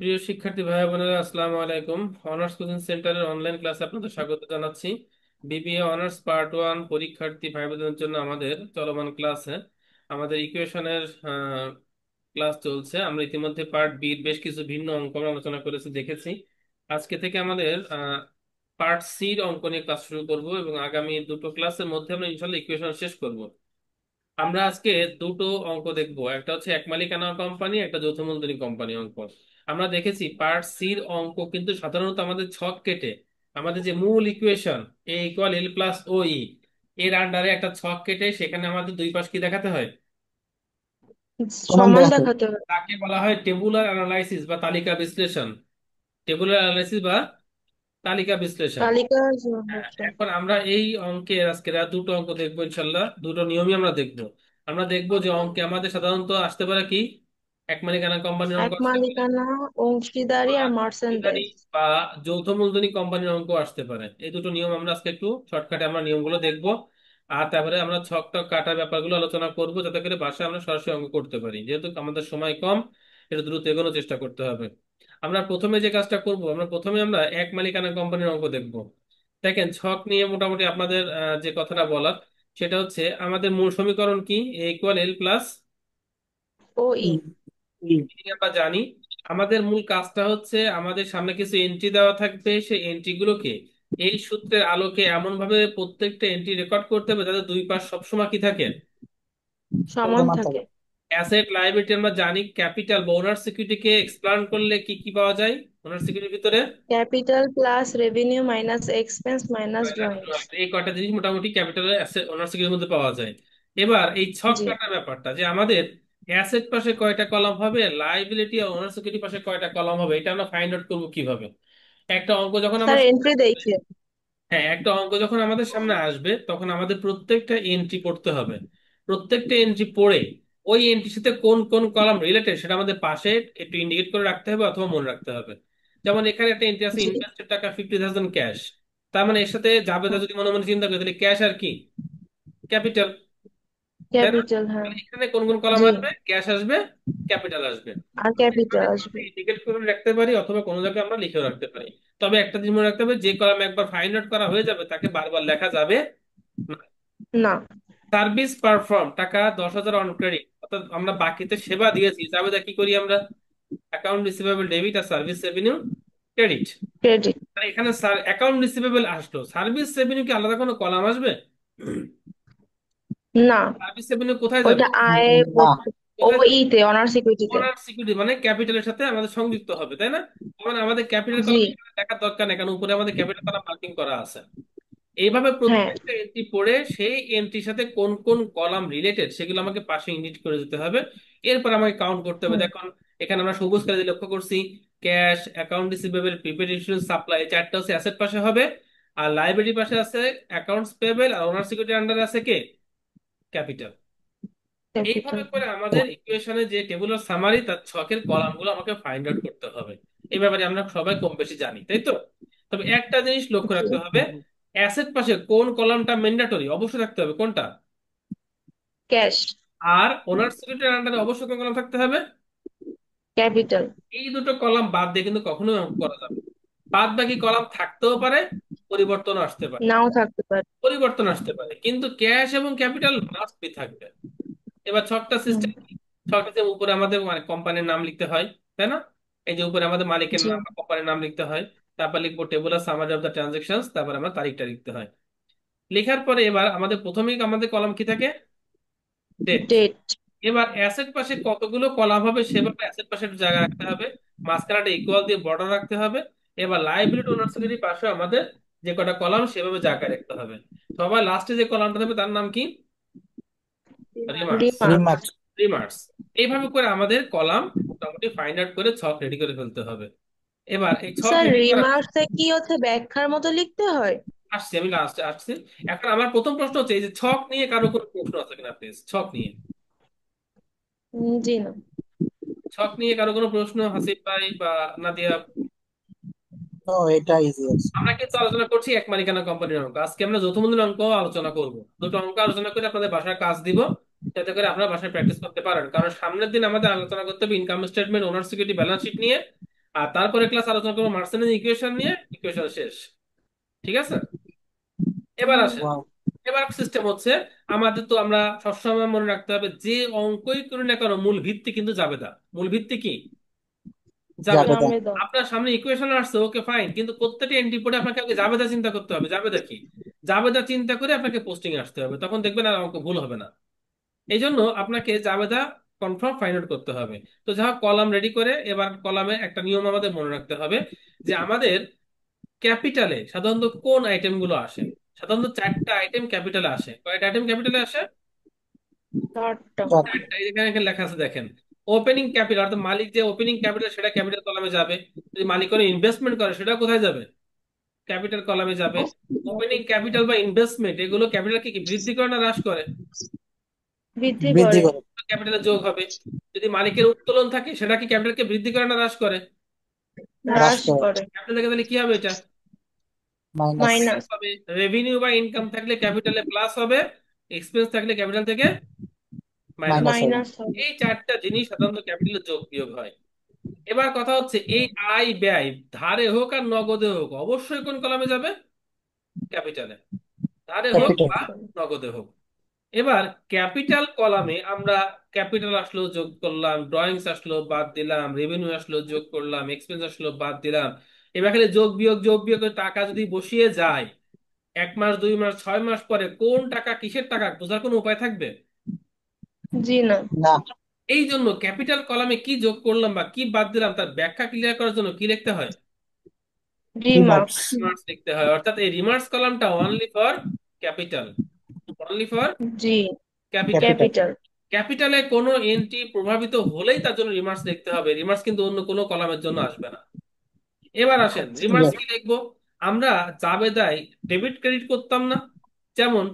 প্রিয় শিক্ষার্থী ভাই বোনেরা, আসসালামু আলাইকুম। অনার্স কোচিং সেন্টারের অনলাইন ক্লাসে আপনাদের স্বাগত জানাচ্ছি। বিবিএ অনার্স পার্ট 1 পরীক্ষার্থী ভাই বোনদের জন্য আমাদের চলমান ক্লাসে আমাদের ইকুয়েশনের ক্লাস চলছে। আমরা ইতিমধ্যে পার্ট বি এর বেশ কিছু ভিন্ন অঙ্ক আমরা আলোচনা করেছি, দেখেছি। আজকে থেকে আমাদের পার্ট সি এর অঙ্ক নিয়ে ক্লাস শুরু করব এবং আগামী দুটো ক্লাসের মধ্যে আমরা ইনশাল্লাহ ইকুয়েশন শেষ করব। আমরা আজকে দুটো অঙ্ক দেখবো, একটা হচ্ছে এক মালিকানা কোম্পানি, একটা যৌথ মূলধনী কোম্পানি অঙ্ক। আমরা দেখেছি পার্ট সির অঙ্ক কিন্তু সাধারণত আমাদের ছক কেটে আমাদের যে মূল ইকুয়েশন এ ইকুয়াল এল প্লাস ও ই এর আন্ডারে একটা ছক কেটে সেখানে আমাদের দুই পাশ কি দেখাতে হয়? সমান সমান। সমান দেখাতে হবে। তাকে বলা হয় টেবুলার অ্যানালাইসিস বা তালিকা বিশ্লেষণ। টেবুলার অ্যানালাইসিস বা তালিকা বিশ্লেষণ। তালিকা এখন আমরা এই অঙ্কের আজকে দুটো অঙ্ক দেখবো ইনশাল্লাহ, দুটো নিয়মই আমরা দেখবো। আমরা দেখবো যে অঙ্কে আমাদের সাধারণত আসতে পারে কি, এক মালিকানা কোম্পানির অঙ্ক এক আসতে পারে, মালিকানা, অংশীদারি আর অংশীদারি মার্চেন্টাইজ। বা যৌথ মূলধনী কোম্পানির অঙ্ক আসতে পারে। এই দুটো নিয়ম আমরা আজকে একটু শর্টকাটে আমরা নিয়মগুলো দেখবো। আর তারপরে আমরা ছক টক কাটার ব্যাপারগুলো আলোচনা করবো, যাতে করে বাসায় আমরা সরাসরি অঙ্ক করতে পারি। যেহেতু আমাদের সময় কম, একটু দ্রুত এগোনোর চেষ্টা করতে হবে। আমরা প্রথমে যে কাজটা করব, আমরা এক মালিকানা কোম্পানির অঙ্ক দেখবো। দেখেন, ছক নিয়ে মোটামুটি আপনাদের যে কথাটা বলার, সেটা হচ্ছে আমাদের মূল সমীকরণ কি, এ ইকুয়াল এল প্লাস ও ই। আমরা জানি। আমাদের মূল কাজটা হচ্ছে আমাদের সামনে কিছু এন্ট্রি দেওয়া থাকবে, সেই এন্ট্রি গুলোকে এই সূত্রের আলোকে এমন ভাবে প্রত্যেকটা এন্ট্রি রেকর্ড করতে হবে যাতে দুই পাশ সবসময় কি থাকে, সমান থাকে। Asset liability. আমরা জানি ক্যাপিটাল বা ওনার সিকিউরিটিকে এক্সপ্লেন করলে কি কি পাওয়া যায় ওনার সিকিউরিটির ভিতরে, capital plus revenue minus expense minus drawings. এই কয়টা জিনিস মোটামুটি ক্যাপিটাল ওনার সিকিউরিটির মধ্যে পাওয়া যায়। এবার এই ছক জি কাটার ব্যাপারটা, যে আমাদের অ্যাসেট পাশে কয়টা কলাম হবে, লাইবিলিটি আর ওনার সিকিউরিটি পাশে কয়টা কলাম হবে, এটা আমরা ফাইন্ড আউট করবো কিভাবে। একটা অঙ্ক যখন স্যার, আমার সামনে এন্ট্রি আসবে, দেখে। হ্যাঁ, একটা অঙ্ক যখন আমাদের সামনে আসবে তখন আমাদের প্রত্যেকটা এন্ট্রি পড়তে হবে। প্রত্যেকটা এন্ট্রি পড়ে ওই এন্ট্রির সাথে কোন কোন কলাম রিলেটেড সেটা আমাদের পাশে একটু ইন্ডিকেট করে রাখতে হবে অথবা মনে রাখতে হবে। যেমন এখানে একটা এন্ট্রি আছে, জি, ইনভেস্টেড টাকা 50,000 ক্যাশ। তার মানে এর সাথে জাবেদা যদি মনে মনে চিন্তা করি, তাহলে ক্যাশ আর কি, ক্যাপিটাল, তাই না? ক্যাপিটাল, হ্যাঁ। তাহলে এখানে কোন কোন কলাম জি, আসবে, ক্যাশ আসবে, ক্যাপিটাল আসবে। আর ক্যাপিটাল আসবে। ইন্ডিকেট করে রাখতে পারি অথবা কোনো জায়গায় আমরা লিখেও রাখতে পারি। তবে একটা জিনিস মনে রাখতে হবে, যে কলাম একবার ফাইন্ড আউট করা হয়ে যাবে তাকে বারবার লেখা যাবে না। না। সার্ভিস পারফর্ম টাকা 10,000 অন ক্রেডিট, অর্থাৎ আমরা বাকিতে সেবা দিয়েছি, জাবেদা কি করি আমরা, অ্যাকাউন্ট রিসিভেবল ডেবিট আর সার্ভিস রেভিনিউ ক্রেডিট। ক্রেডিট। এখানে অ্যাকাউন্ট রিসিভেবল আসলো, সার্ভিস রেভিনিউ কি আলাদা কোনো কলাম আসবে? না, সার্ভিস রেভিনিউ কোথায় যাবে? ওইটা আয় না। ও কোথায় যাবে? ইতে, অনার সিকিউরিটিতে। ওনার সিকিউরিটি মানে ক্যাপিটালের সাথে আমাদের সংযুক্ত হবে, তাই না? তার মানে আমাদের ক্যাপিটাল জি, কলাম দেখার দরকার নেই, কারণ উপরে আমাদের ক্যাপিটাল কলাম মার্কিং করা আছে। এইভাবে হ্যাঁ। প্রত্যেকটা এন্ট্রি পড়ে সেই এন্ট্রির সাথে কোন কোন কলাম রিলেটেড সেগুলো আমাকে পাশে ইন্ডিকেট করে দিতে হবে। এরপর আমাকে কাউন্ট করতে হবে। হুম। দেখুন, এখানে আমরা সবুজ কালি লক্ষ্য করছি, cash, account receivable, prepaid insurance, supply, এই চারটা হচ্ছে অ্যাসেট পাশে হবে। আর লাইবিলিটি পাশে আছে অ্যাকাউন্টস পেয়েবল, আর ওনার সিকিউরিটি আন্ডারে আছে কে, ক্যাপিটাল। এইভাবে ক্যাপিটাল। করে আমাদের ইকুয়েশনে যে টেবুলার সামারি তার ছকের কলামগুলো আমাকে ফাইন্ড আউট করতে হবে। এই ব্যাপারে আমরা সবাই কম বেশি জানি, তাই তো? তবে একটা জিনিস লক্ষ্য জি। রাখতে হবে, অ্যাসেট পাশে কোন কলামটা ম্যান্ডেটরি, অবশ্যই থাকতে হবে, কোনটা? ক্যাশ। আর ওনার সিকিউরিটির আন্ডারে অবশ্যই কোন কলাম থাকতে হবে? ক্যাপিটাল। এই দুটো কলাম বাদ দিয়ে কিন্তু কখনোই অঙ্ক করা যাবে না। বাদ বাকি কলাম থাকতেও পারে, পরিবর্তন আসতে পারে, নাও থাকতে পারে। কিন্তু ক্যাশ এবং ক্যাপিটাল মাস্ট বি থাকবে। এবার ছকটা হুম। সিস্টেম কি? ছকটা যে উপরে আমাদের মানে কোম্পানির নাম লিখতে হয়, তাই না? এই যে উপরে আমাদের মালিকের জি। নাম বা কোম্পানির নাম লিখতে হয়। তারপর লিখবো tabular summary of the transactions, তারপর আমরা তারিখটা লিখতে হয়। লেখার পরে এবার আমাদের প্রথমেই আমাদের কলাম কি থাকে, ডেট। ডেট। এবার অ্যাসেট পাশে কতগুলো কলাম হবে সেভাবে অ্যাসেট পাশে একটু জায়গা রাখতে হবে, মাঝখানে একটা ইকুয়াল দিয়ে বর্ডার রাখতে হবে। এবার লাইবিলিটি ওনার সিকিউরিটি পাশে আমাদের যে কটা কলাম সেভাবে জায়গায় রাখতে হবে। সবার লাস্টে যে কলামটা থাকবে তার নাম কি, রিমার্কস। রিমার্ক। রিমার্কস। এইভাবে করে আমাদের কলাম মোটামুটি ফাইন্ড আউট করে ছক রেডি করে ফেলতে হবে। এবার এই ছক স্যার, রেডি করার, রিমার্কসে কি হচ্ছে, ব্যাখ্যার মতো লিখতে হয়? আসছি আমি লাস্টে আসছি। এখন আমার প্রথম প্রশ্ন হচ্ছে, এই যে ছক নিয়ে কারো কোনো প্রশ্ন আছে কিনা, প্লিজ, ছক নিয়ে। জি না। ছক নিয়ে কারো কোনো প্রশ্ন, হাসিফ ভাই বা নাদিয়া? ও, এটা ইজি আছে। আমরা কিন্তু আলোচনা করছি এক মালিকানা কোম্পানির অঙ্ক, আজকে আমরা যৌথ মূলধনের অঙ্ক আলোচনা করব। দুটো অঙ্ক আলোচনা করে আপনাদের বাসায় কাজ দিব, যাতে করে আপনারা বাসায় প্র্যাকটিস করতে পারেন। কারণ সামনের দিন আমাদের আলোচনা করতে হবে income statement, owner security, balance sheet নিয়ে। আর তারপরে ক্লাস আলোচনা করবো মার্সেনের ইকুয়েশন নিয়ে, ইকুয়েশন শেষ। ঠিক আছে? এবার আসেন, হুম। ওয়াও। এবার সিস্টেম হচ্ছে, আমাদের তো আমরা সবসময় মনে রাখতে হবে যে অঙ্কই করি না কেন মূল ভিত্তি কিন্তু জাবেদা। মূল ভিত্তি কি? জাবেদা। জাবেদা। জামেদা। আপনার সামনে ইকুয়েশন আসছে, ওকে ফাইন, কিন্তু প্রত্যেকটা এন্ট্রি পড়ে আপনাকে আগে জাবেদা চিন্তা করতে হবে। জাবেদা কি? জাবেদা চিন্তা করে আপনাকে পোস্টিং আসতে হবে, তখন দেখবেন আর অঙ্ক ভুল হবে না। এই জন্য আপনাকে জাবেদা কনফার্ম ফাইন্ড আউট করতে হবে। তো যা কলাম রেডি করে, এবার কলামে একটা নিয়ম আমাদের মনে রাখতে হবে, যে আমাদের ক্যাপিটালে সাধারণত কোন আইটেম গুলো আসে। সাধারণত চারটা আইটেম ক্যাপিটালে আসে। কয়টা আইটেম ক্যাপিটালে আসে? চারটা। চারটে। চারটা। এই যেখানে এখানে লেখা আছে দেখেন, ওপেনিং ক্যাপিটাল অর্থাৎ মালিক যে ওপেনিং ক্যাপিটাল সেটা ক্যাপিটাল কলামে যাবে। যদি মালিক কোনো ইনভেস্টমেন্ট করে সেটা কোথায় যাবে? ক্যাপিটাল কলামে যাবে। ওপেনিং ক্যাপিটাল বা ইনভেস্টমেন্ট এগুলো ক্যাপিটালকে কি বৃদ্ধি করে না হ্রাস করে? বৃদ্ধি বৃদ্ধি করে। করে। ক্যাপিটালে যোগ হবে। যদি মালিকের উত্তোলন থাকে সেটা কি ক্যাপিটালকে বৃদ্ধি করে না হ্রাস করে? হ্রাস হ্রাস করে। করে। ক্যাপিটাল থেকে তাহলে কি হবে এটা? মাইনাস। মাইনাস। হবে। রেভিনিউ বা ইনকাম থাকলে ক্যাপিটালে প্লাস হবে, এক্সপেন্স থাকলে ক্যাপিটাল থেকে মাইনাস। মাইনাস হবে। মাইনাস হবে। এই চারটা জিনিস সাধারণত ক্যাপিটালে যোগ বিয়োগ হয়। এবার কথা হচ্ছে, এই আয় ব্যয় ধারে হোক আর নগদে হোক অবশ্যই কোন কলামে যাবে? ক্যাপিটালে। ধারে হোক ক্যাপিটাল। বা নগদে হোক। এবার ক্যাপিটাল কলামে আমরা ক্যাপিটাল আসলো যোগ করলাম, ড্রয়িংস আসলো বাদ দিলাম, রেভিনিউ আসলো যোগ করলাম, এক্সপেন্স আসলো বাদ দিলাম। এবার খালি যোগ বিয়োগ করে টাকা যদি বসিয়ে যায়, 1 মাস 2 মাস 6 মাস পরে কোন টাকা কিসের টাকা বোঝার কোনো উপায় থাকবে? জি না। না। এই জন্য ক্যাপিটাল কলামে কি যোগ করলাম বা কি বাদ দিলাম তার ব্যাখ্যা ক্লিয়ার করার জন্য কি লিখতে হয়? রিমার্কস। রিমার্কস। রিমার্কস লিখতে হয়। অর্থাৎ এই রিমার্কস কলামটা only for capital, only for জি। ক্যাপিটাল। ক্যাপিটাল। ক্যাপিটাল। ক্যাপিটালে কোনো এন্ট্রি প্রভাবিত হলেই তার জন্য রিমার্কস লিখতে হবে, রিমার্কস কিন্তু অন্য কোনো কলামের জন্য আসবে না। এবার আসেন রিমার্কস Yes. কি লিখবো। আমরা জাবেদায় ডেবিট ক্রেডিট করতাম না? যেমন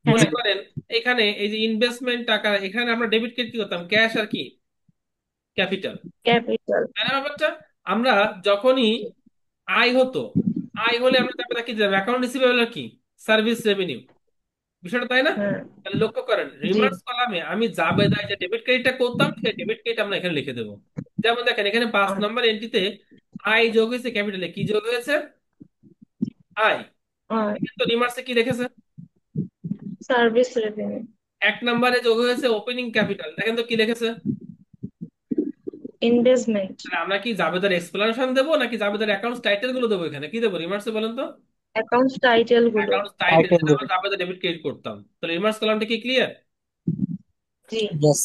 মনে হ্যাঁ। করেন এখানে এই যে ইনভেস্টমেন্ট টাকা, এখানে আমরা ডেবিট ক্রেডিট কি করতাম? ক্যাশ আর কি? ক্যাপিটাল। ক্যাপিটাল। তাই না ব্যাপারটা? আমরা যখনই আয় হতো, আয় হলে আমরা জাবেদা কি দিলাম? অ্যাকাউন্ট রিসিভেবল আর কি? Service revenue. বিষয়টা তাই না? হ্যাঁ। তাহলে লক্ষ্য করেন জি। রিমার্কস কলামে আমি জাবেদায় যে ডেবিট ক্রেডিটটা করতাম সেই ডেবিট ক্রেডিট আমরা এখানে লিখে দেবো। যেমন দেখেন এখানে 5 নম্বর এন্ট্রিতে আয় যোগ হয়েছে, ক্যাপিটালে কি যোগ হয়েছে? আয়। আর তো রিমার্কসে কি রেখেছে? Service revenue. 1 নম্বরে যোগ হয়েছে ওপেনিং ক্যাপিটাল, দেখেন তো কি লিখেছে? ইনভেস্টমেন্ট। তাহলে আমরা কি জাবেদার এক্সপ্লেনেশন দেবো নাকি জাবেদার অ্যাকাউন্টস টাইটেল গুলো দেবো? এখানে কি দেবো রিমার্কসে বলেন তো? অ্যাকাউন্টস টাইটেল গুলো। অ্যাকাউন্টস টাইটেল, টাইটেল যেটা দেবে। আমরা জাবেদা ডেবিট ক্রেডিট করতাম। তাহলে রিমার্কস কলামটা কি ক্লিয়ার? জি। ইয়েস।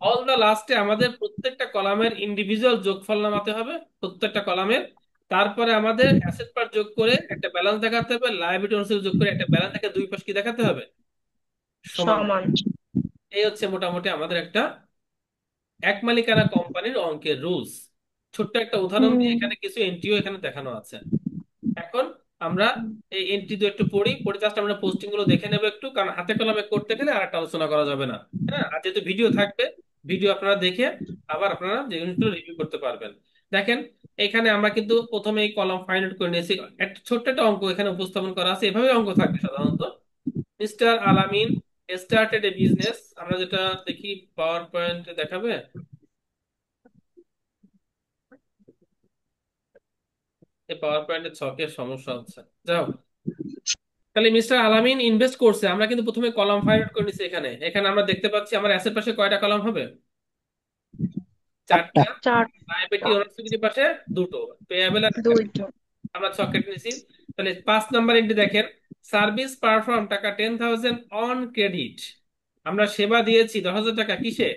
অল দা লাস্টে আমাদের প্রত্যেকটা কলামের ইন্ডিভিজুয়াল যোগফল নামাতে হবে, প্রত্যেকটা কলামের। তারপরে আমাদের অ্যাসেট পার্ট যোগ করে একটা ব্যালেন্স দেখাতে হবে, লায়াবিলিটি অনুসারে যোগ করে একটা ব্যালেন্স দেখে দুই পাশ কি দেখাতে হবে? সমান। সমান। এই হচ্ছে মোটামুটি আমাদের একটা এক মালিকানা কোম্পানির অঙ্কের রুলস। ছোট্ট একটা উদাহরণ দিয়ে হুম। এখানে কিছু এন্ট্রিও এখানে দেখানো আছে। এখন আমরা এই এন্ট্রি তো একটু পড়ি, পড়ে জাস্ট আমরা পোস্টিং গুলো দেখে নেবো একটু, কারণ হাতে কলমে করতে গেলে আর একটা আলোচনা করা যাবে না। হ্যাঁ, আর যেহেতু ভিডিও থাকবে, ভিডিও আপনারা দেখে আবার আপনারা যে জিনিসগুলো রিভিউ করতে পারবেন। দেখেন এখানে আমরা কিন্তু প্রথমে এই কলাম ফাইন্ড আউট করে নিয়েছি, একটা ছোট্ট একটা অঙ্ক এখানে উপস্থাপন করা আছে, এভাবে অঙ্ক থাকবে সাধারণত। মিস্টার আলামিন স্টার্টেড এ বিজনেস, আমরা যেটা দেখি পাওয়ার পয়েন্টে দেখাবে। এই পাওয়ার পয়েন্টের ছকের সমস্যা হচ্ছে, যাই হোক। তাহলে মিস্টার আলামিন ইনভেস্ট করছে, আমরা কিন্তু প্রথমে কলাম ফাইন্ড আউট করে নিচ্ছি। এখানে এখানে আমরা দেখতে পাচ্ছি আমার অ্যাসেট পাশে কয়টা কলাম হবে? চারটা। 4টা। লায়াবিলিটি চারটা। ওনার ইকুইটি পাশে 2টো, পেয়াবেল আর দুইটা। আমরা ছক কেটে নিছি। তাহলে 5 নম্বর এন্ট্রি দেখেন, সার্ভিস পারফর্ম টাকা 10,000 অন ক্রেডিট। আমরা সেবা দিয়েছি 10,000 টাকা কিসে?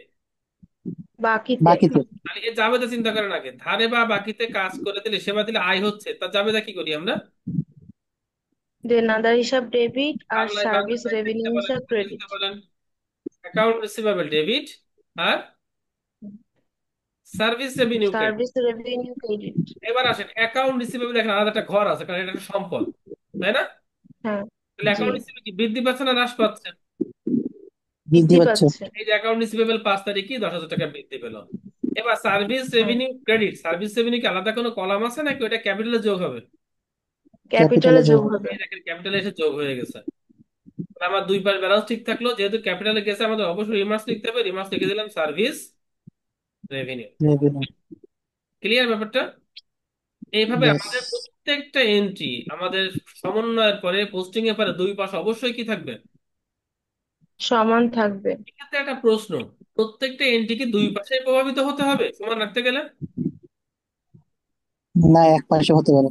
বাকিতে। বাকিতে। তাহলে এ জাবেদা চিন্তা করেন আগে, ধারে বা বাকিতে কাজ করে দিলে সেবা দিলে আয় হচ্ছে, তার জাবেদা কি করি আমরা? দেনাদার হিসাব ডেবিট আর বাংলায় সার্ভিস বাংলায় লিখতে রেভিনিউ বলেন, হিসাব ইংরেজিতে ক্রেডিট। লিখতে বলেন। অ্যাকাউন্ট রিসিভেবল ডেবিট আর service revenue credit. Service revenue credit. এবার আসেন অ্যাকাউন্ট রিসিভেবল, এখানে আলাদা একটা ঘর আছে কারণ এটা একটা সম্পদ, তাই না? হ্যাঁ। তাহলে জি। অ্যাকাউন্ট রিসিভেবল কি বৃদ্ধি পাচ্ছে না হ্রাস পাচ্ছে? বৃদ্ধি বৃদ্ধি পাচ্ছে। পাচ্ছে। এই যে অ্যাকাউন্ট রিসিভেবল 5 তারিখে 10,000 টাকা বৃদ্ধি পেল। এবার সার্ভিস হ্যাঁ। রেভিনিউ ক্রেডিট, সার্ভিস রেভিনিউ কি আলাদা কোনো কলাম আছে নাকি ওটা ক্যাপিটালে যোগ হবে? ক্যাপিটালে ক্যাপিটালে যোগ যোগ হবে। হবে। এই দেখেন ক্যাপিটালে এসে যোগ হয়ে গেছে। তাহলে আমার দুই পাশ ব্যালেন্স ঠিক থাকলো, যেহেতু ক্যাপিটালে গেছে আমাদের অবশ্যই রিমার্স লিখতে হবে, রিমার্স লিখে দিলাম সার্ভিস রেভিনিউ। রেভিনিউ। ক্লিয়ার ব্যাপারটা? এইভাবে ইয়েস। আমাদের প্রত্যেকটা এন্ট্রি আমাদের সমন্বয়ের পরে পোস্টিং এর পরে দুই পাশে অবশ্যই কি থাকবে? সমান থাকবে। এক্ষেত্রে একটা প্রশ্ন, প্রত্যেকটা এন্ট্রি কি দুই পাশে প্রভাবিত হতে হবে সমান রাখতে গেলে? না, এক পাশে হতে পারে।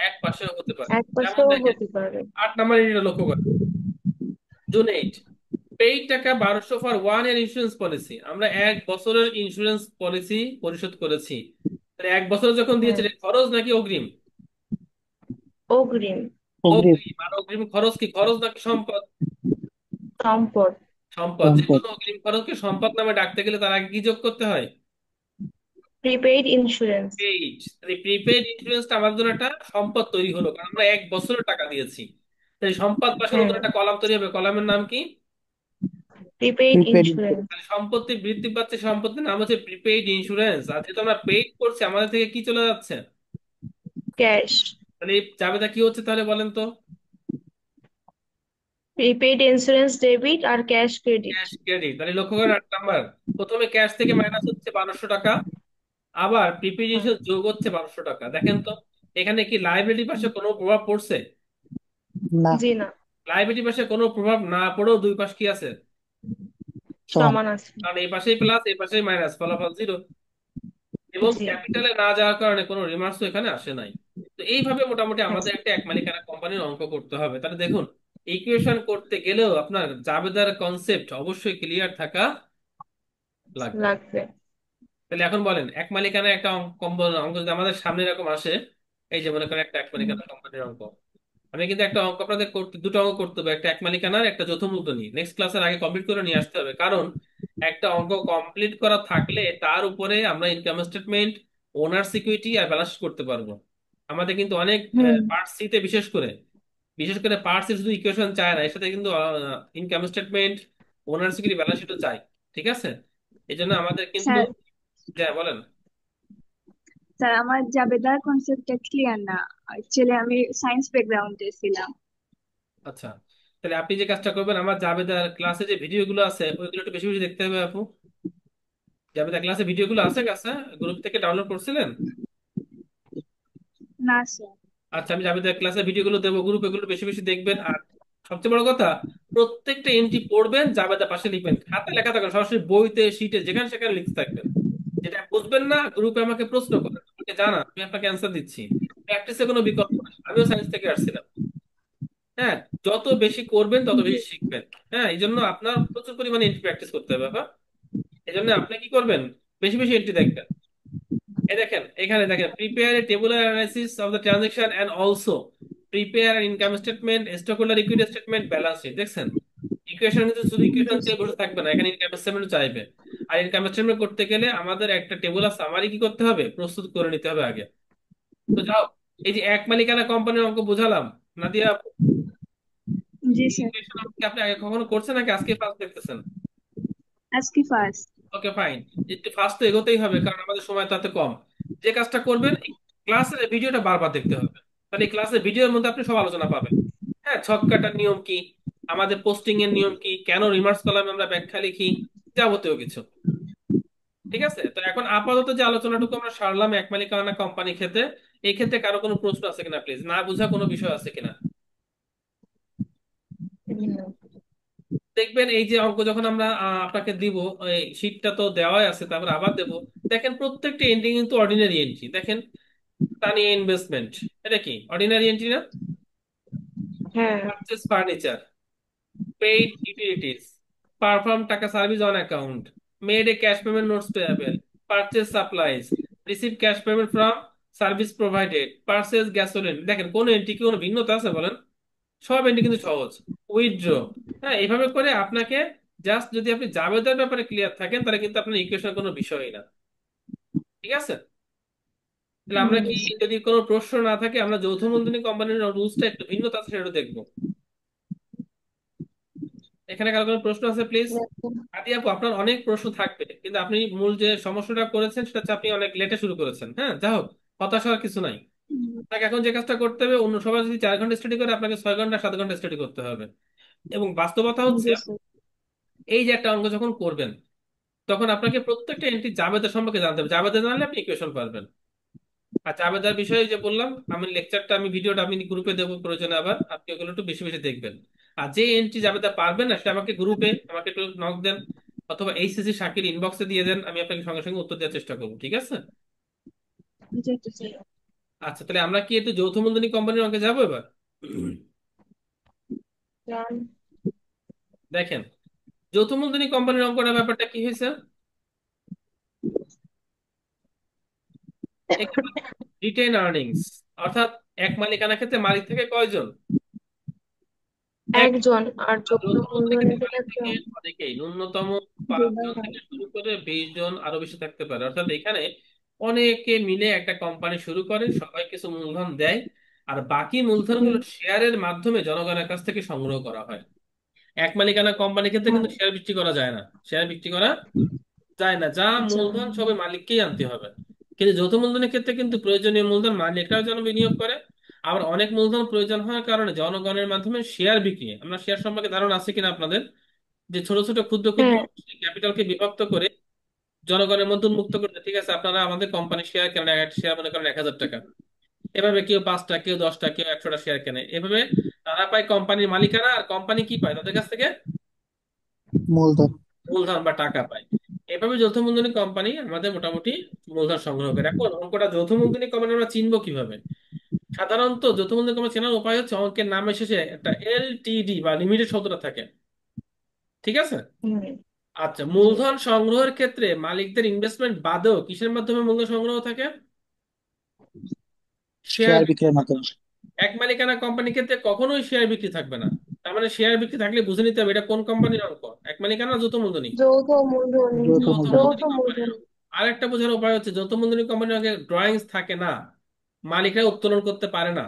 এক পাশেও হতে পারে। এক যেমন পাশেও দেখেন হতে পারে। 8 নম্বর এন্ট্রিটা লক্ষ্য করেন, জুন 8, পেইড টাকা 1200 ফর 1 ইয়ার ইন্স্যুরেন্স পলিসি। আমরা 1 বছরের ইন্স্যুরেন্স পলিসি পরিশোধ করেছি। তাহলে 1 বছর যখন দিয়েছে হ্যাঁ, এটা খরচ নাকি অগ্রিম? অগ্রিম। অগ্রিম। অগ্রিম। আর অগ্রিম খরচ কি খরচ নাকি সম্পদ? সম্পদ। সম্পদ। যে সম্পদ। কোনো অগ্রিম খরচকে সম্পদ নামে ডাকতে গেলে তার আগে কি যোগ করতে হয়? Prepaid insurance. পেইড। তাহলে প্রিপেইড ইন্স্যুরেন্সটা আমার জন্য একটা সম্পদ তৈরি হলো, কারণ আমরা 1 বছরের টাকা দিয়েছি। তাই সম্পদ পাশে হ্যাঁ, নতুন একটা কলাম তৈরি হবে, কলামের নাম কি? Prepaid prepaid. ইন্স্যুরেন্স। তাহলে সম্পত্তি বৃদ্ধি পাচ্ছে, সম্পত্তির নাম হচ্ছে প্রিপেইড ইন্স্যুরেন্স। আর যেহেতু আমরা পেইড করছি আমাদের থেকে কি চলে যাচ্ছে? ক্যাশ। তাহলে এই জাবেদা কি হচ্ছে তাহলে বলেন তো? প্রিপেইড ইন্স্যুরেন্স ডেবিট আর ক্যাশ ক্রেডিট। Cash credit. তাহলে লক্ষ্য করেন 8 নাম্বার, প্রথমে ক্যাশ থেকে মাইনাস হচ্ছে 1200 টাকা, আবার প্রিপেইড হ্যাঁ, ইন্স্যুরেন্স যোগ হচ্ছে 1200 টাকা। দেখেন তো এখানে কি লাইবিলিটি পাশে কোনো প্রভাব পড়ছে? না। জি না, লাইবিলিটি পাশে কোনো প্রভাব না পড়েও দুই পাশ কি আছে? সমান। সমান আছে। কারণ এই পাশেই প্লাস এই পাশেই মাইনাস, ফলাফল জিরো। এবং জি। ক্যাপিটালে না যাওয়ার কারণে কোনো রিমার্কসও এখানে আসে নাই। তো এইভাবে মোটামুটি আমাদের আচ্ছা। একটা এক মালিকানা কোম্পানির অঙ্ক করতে হবে। তাহলে দেখুন, ইকুয়েশন করতে গেলেও আপনার জাবেদার কনসেপ্ট অবশ্যই ক্লিয়ার থাকা লাগবে। লাগবে। তাহলে এখন বলেন, এক মালিকানা একটা অঙ্ক যদি আমাদের সামনে এরকম আসে, এই যে মনে করেন একটা এক হুম, মালিকানা কোম্পানির অঙ্ক, আমি কিন্তু একটা অঙ্ক আপনাদের করতে, দুটো অঙ্ক করতে হবে, একটা এক মালিকানার একটা যৌথ মূলধনী, নেক্সট ক্লাসের আগে কমপ্লিট করে নিয়ে আসতে হবে। কারণ একটা অঙ্ক কমপ্লিট করা থাকলে তার উপরে আমরা ইনকাম স্টেটমেন্ট, ওনার সিকিউরিটি আর ব্যালেন্স করতে পারবো। আমাদের কিন্তু অনেক হুম, পার্ট সি তে বিশেষ করে পার্ট সি শুধু ইকুয়েশন চায় না, এর সাথে কিন্তু income statement, owner security, balance শিটও চাই। ঠিক আছে? এই জন্য আমাদের কিন্তু, স্যার, যা বলেন। স্যার আমার জাবেদার কনসেপ্টটা ক্লিয়ার না। অ্যাকচুয়ালি আমি সায়েন্স ব্যাকগ্রাউন্ডে ছিলাম। আচ্ছা, তাহলে আপনি যে কাজটা করবেন, আমার জাবেদার ক্লাসে যে ভিডিওগুলো আছে ওইগুলো একটু বেশি বেশি দেখতে হবে আপু। জাবেদা ক্লাসে ভিডিওগুলো আছে কাছে, গ্রুপ থেকে ডাউনলোড করছিলেন? না স্যার। আচ্ছা, আমি জাবেদা ক্লাসে ভিডিওগুলো দেবো, গ্রুপ এগুলো বেশি বেশি দেখবেন। আর সবচেয়ে বড় কথা, প্রত্যেকটা এন্ট্রি পড়বেন, জাবেদা পাশে লিখবেন, হাতে লেখা থাকবেন, সরাসরি বইতে শিটে যেখানে সেখানে লিখতে থাকবেন। যেটা বুঝবেন না গ্রুপে আমাকে প্রশ্ন করেন, আমাকে জানান, আমি আপনাকে অ্যান্সার দিচ্ছি। প্র্যাকটিসে কোনো বিকল্প নেই, আমিও সায়েন্স থেকে আসছিলাম। হ্যাঁ, যত বেশি করবেন তত জি। বেশি শিখবেন। হ্যাঁ, এই জন্য আপনার প্রচুর পরিমাণে এন্ট্রি প্র্যাকটিস করতে হবে বাবা। এই জন্য আপনি কি করবেন, বেশি বেশি এন্ট্রি দেখবেন। এই দেখেন, এখানে দেখেন, prepare a tabular analysis of the transaction and also prepare an income statement, stock holder equity statement, balance sheet. দেখছেন, ইকুয়েশন কিন্তু শুধু জি ইকুয়েশন চেয়ে স্যার। বসে থাকবে না, এখানে ইনকাম স্টেটমেন্ট চাইবে। আর ইনকাম স্টেটমেন্ট করতে গেলে আমাদের একটা টেবুলার সামারি কি করতে হবে, প্রস্তুত করে নিতে হবে আগে। তো যাও, এই যে এক মালিকানা কোম্পানির অঙ্ক বুঝালাম, নাদিয়া, জি স্যার। ইকুয়েশন কি আপনি আগে কখনো করছেন নাকি আজকে ফার্স্ট দেখতেছেন? আজকে ফার্স্ট। Okay fine. একটু ফাস্ট তো এগোতেই হবে, কারণ আমাদের সময় তাতে কম। যে কাজটা করবেন, ক্লাসের ভিডিওটা বারবার দেখতে হবে। তাহলে এই ক্লাসের ভিডিওর মধ্যে আপনি সব আলোচনা পাবেন। হ্যাঁ, ছক কাটার নিয়ম কি, আমাদের পোস্টিং এর নিয়ম কি, কেন রিমার্স কলামে আমরা ব্যাখ্যা লিখি, যাবতীয় কিছু। ঠিক আছে? তো এখন আপাতত যে আলোচনাটুকু আমরা সারলাম এক মালিকানা কোম্পানি ক্ষেত্রে, এই ক্ষেত্রে কারো কোনো প্রশ্ন আছে কিনা, প্লিজ, না বুঝা কোনো বিষয় আছে কিনা? হুম, দেখবেন এই যে অঙ্ক যখন আমরা আপনাকে দিব, এই শীটটা তো দেওয়াই আছে, তারপর আবার দেব। দেখেন প্রত্যেকটা এন্ট্রি কিন্তু অর্ডিনারি এন্ট্রি। দেখেন, তানিয়া ইনভেস্টমেন্ট, এটা কি অর্ডিনারি এন্ট্রি না? হ্যাঁ, purchase furniture, paid utilities, perform টাকা service on account, made a cash payment notes payable, purchase supplies, receive cash payment from service provided, purchase gasoline. দেখেন কোন এন্ট্রি কি কোনো ভিন্নতা আছে বলেন? সব এন্ট্রি কিন্তু সহজ। উইথড্র। হ্যাঁ, এইভাবে করে আপনাকে জাস্ট, যদি আপনি জাবেদার ব্যাপারে ক্লিয়ার থাকেন তাহলে কিন্তু আপনার ইকুয়েশন কোনো বিষয়ই না। ঠিক আছে? তাহলে আমরা কি, জি স্যার। যদি কোনো প্রশ্ন না থাকে, আমরা যৌথ মূলধনী কোম্পানির রুলসটা একটু ভিন্নতা আছে সেটা দেখবো। এখানে কারো কোনো প্রশ্ন আছে প্লিজ? আদি আপু, আপনার অনেক প্রশ্ন থাকবে, কিন্তু আপনি মূল যে সমস্যাটা করেছেন সেটা হচ্ছে আপনি অনেক লেটে শুরু করেছেন। হ্যাঁ, যা হোক, হতাশ হওয়ার কিছু নাই। আপনাকে এখন যে কাজটা করতে হবে, অন্য সবাই যদি 4 ঘন্টা স্টাডি করে, আপনাকে 6 ঘন্টা 7 ঘন্টা স্টাডি করতে হবে। এবং বাস্তবতা হচ্ছে, জি স্যার। এই যে একটা অঙ্ক যখন করবেন, তখন আপনাকে প্রত্যেকটা এন্ট্রি জাবেদা সম্পর্কে জানতে হবে। জাবেদা জানলে আপনি ইকুয়েশন পারবেন। আচ্ছা, আবেদন বিষয়ে যে বললাম, আমি লেকচারটা, আমি ভিডিওটা আমি গ্রুপে দেবো, প্রয়োজনে আবার আপনি ওগুলো একটু বেশি বেশি দেখবেন। আর যে এন্ট্রি জাবেদা পারবেন না সেটা আমাকে গ্রুপে আমাকে একটু নক দেন, অথবা এইচএসসি শাকির ইনবক্সে দিয়ে দেন, আমি আপনাকে সঙ্গে সঙ্গে উত্তর দেওয়ার চেষ্টা করবো, ঠিক আছে? আচ্ছা আচ্ছা স্যার। আচ্ছা, তাহলে আমরা কি একটু যৌথ মূলধনী কোম্পানির অঙ্কে যাবো এবার? Done. দেখেন, যৌথ মূলধনী কোম্পানির অঙ্কটার ব্যাপারটা কি হয়েছে। এখানে রিটেন আর্নিংস, অর্থাৎ এক মালিকানা ক্ষেত্রে মালিক থেকে কয়জন? এক। একজন। আর আর যৌথ যৌথ মূলধনী মূলধনিতে মালিক থেকে একজন। অনেকেই, ন্যূনতম দুইবার 5 জন হয়। থেকে শুরু করে 20 জন, আরো বেশি থাকতে পারে। অর্থাৎ এখানে অনেকে মিলে একটা কোম্পানি শুরু করে, সবাই কিছু মূলধন দেয়, আর বাকি মূলধনগুলো হুম। শেয়ারের মাধ্যমে জনগণের কাছ থেকে সংগ্রহ করা হয়। এক মালিকানা কোম্পানির ক্ষেত্রে হ্যাঁ। কিন্তু শেয়ার বিক্রি করা যায় না, শেয়ার বিক্রি করা যায় না, যা আচ্ছা। মূলধন সবে মালিককেই আনতে হবে। কিন্তু যৌথ মূলধনের ক্ষেত্রে কিন্তু প্রয়োজনীয় মূলধন মালিকরাও যেন বিনিয়োগ করে, আবার অনেক মূলধন প্রয়োজন হওয়ার কারণে জনগণের মাধ্যমে শেয়ার বিক্রি। আমরা শেয়ার সম্পর্কে ধারণা আছে কিনা আপনাদের, যে ছোট ছোট ক্ষুদ্র ক্ষুদ্র হ্যাঁ। ক্যাপিটালকে বিভক্ত করে জনগণের মধ্যে উন্মুক্ত করতে, ঠিক আছে আপনারা আমাদের কোম্পানি শেয়ার কেনেন, একটা শেয়ার মনে করেন 1,000 টাকা, এভাবে কেউ 5টা, কেউ 10টা, কেউ 100টা শেয়ার কেনে, এভাবে তারা পায় কোম্পানির মালিকানা, আর কোম্পানি কি পায় তাদের কাছ থেকে? মূলধন। মূলধন বা টাকা পায়। এভাবে যৌথ মূলধনী কোম্পানি আমাদের মোটামুটি মূলধন সংগ্রহ করে। এখন অঙ্কটা যৌথ মূলধনী কোম্পানি আমরা চিনবো কিভাবে? সাধারণত যৌথ মূলধনী কোম্পানি চেনার উপায় হচ্ছে অঙ্কের নামের শেষে একটা এলটিডি বা লিমিটেড শব্দটা থাকে, ঠিক আছে? হুম। আচ্ছা, জি। মূলধন সংগ্রহের ক্ষেত্রে মালিকদের ইনভেস্টমেন্ট বাদেও কিসের মাধ্যমে মূলধন সংগ্রহ থাকে? শেয়ার। শেয়ার বিক্রয়ের মাধ্যমে। এক মালিকানা কোম্পানির ক্ষেত্রে কখনোই শেয়ার বিক্রি থাকবে না। তার মানে শেয়ার বিক্রি থাকলে বুঝে নিতে হবে এটা কোন কোম্পানির অঙ্ক, এক মালিকানা না যৌথ মূলধনী? যৌথ মূলধনি। যৌথ যৌথ মূলধন। যৌথ মূলধনী কোম্পানির মূলধনি। অঙ্ক। আরেকটা বোঝার উপায় হচ্ছে যৌথ মূলধনী কোম্পানির অঙ্কে ড্রয়িংস থাকে না, মালিকরা উত্তোলন করতে পারে না।